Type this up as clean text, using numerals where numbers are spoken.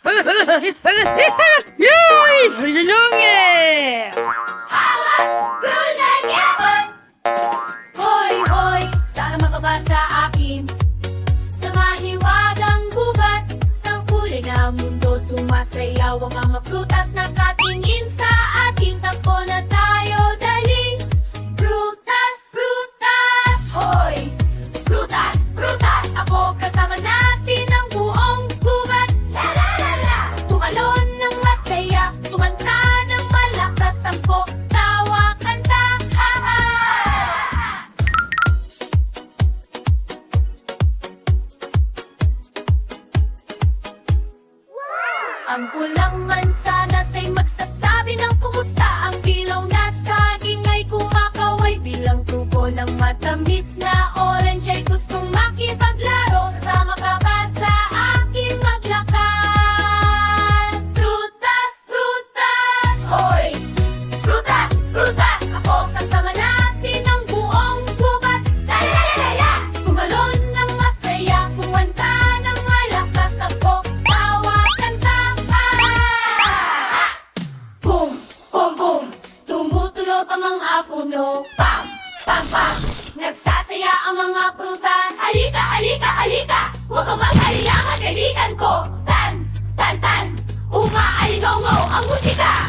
Yay! Halulungin! Alas, gulay yapon! Hoy, hoy, sama ka ba sa akin? Sa mahiwagang gubat, sa kulay na mundo sumasayaw ang mga prutas nakatingin sa ating takbo na tayo dali. Prutas, prutas, hoy! Prutas, prutas, ako kasama natin ang buong gubat. La la la la! Tumalon ng masaya, tumanta ng malakas, tampo, tawa, kanta, ha ha! Ang pulang mansanas ay magsasabi ng kumusta. Ang dilaw na saging ay kumakaway bilang tubo ng matamis na orange ay gustong makipaglaro. Sama ka ba sa aking maglakad? Prutas, prutas, hoy! Prutas, prutas, ako kasama natin ang buong gubat. La la la la la! Tumalon ng masaya, kumanta ng malakas, tagpo, tawa, kanta, ha! Boom, boom, boom! Tumutulog ang mga puno. Pam, pam, pam! Nagsasaya ang mga prutas. Halika, halika, halika! Huwag kang makaliya, kaibigan ko. Tan, tan, tan! Umaaligaw-ngaw ang musika.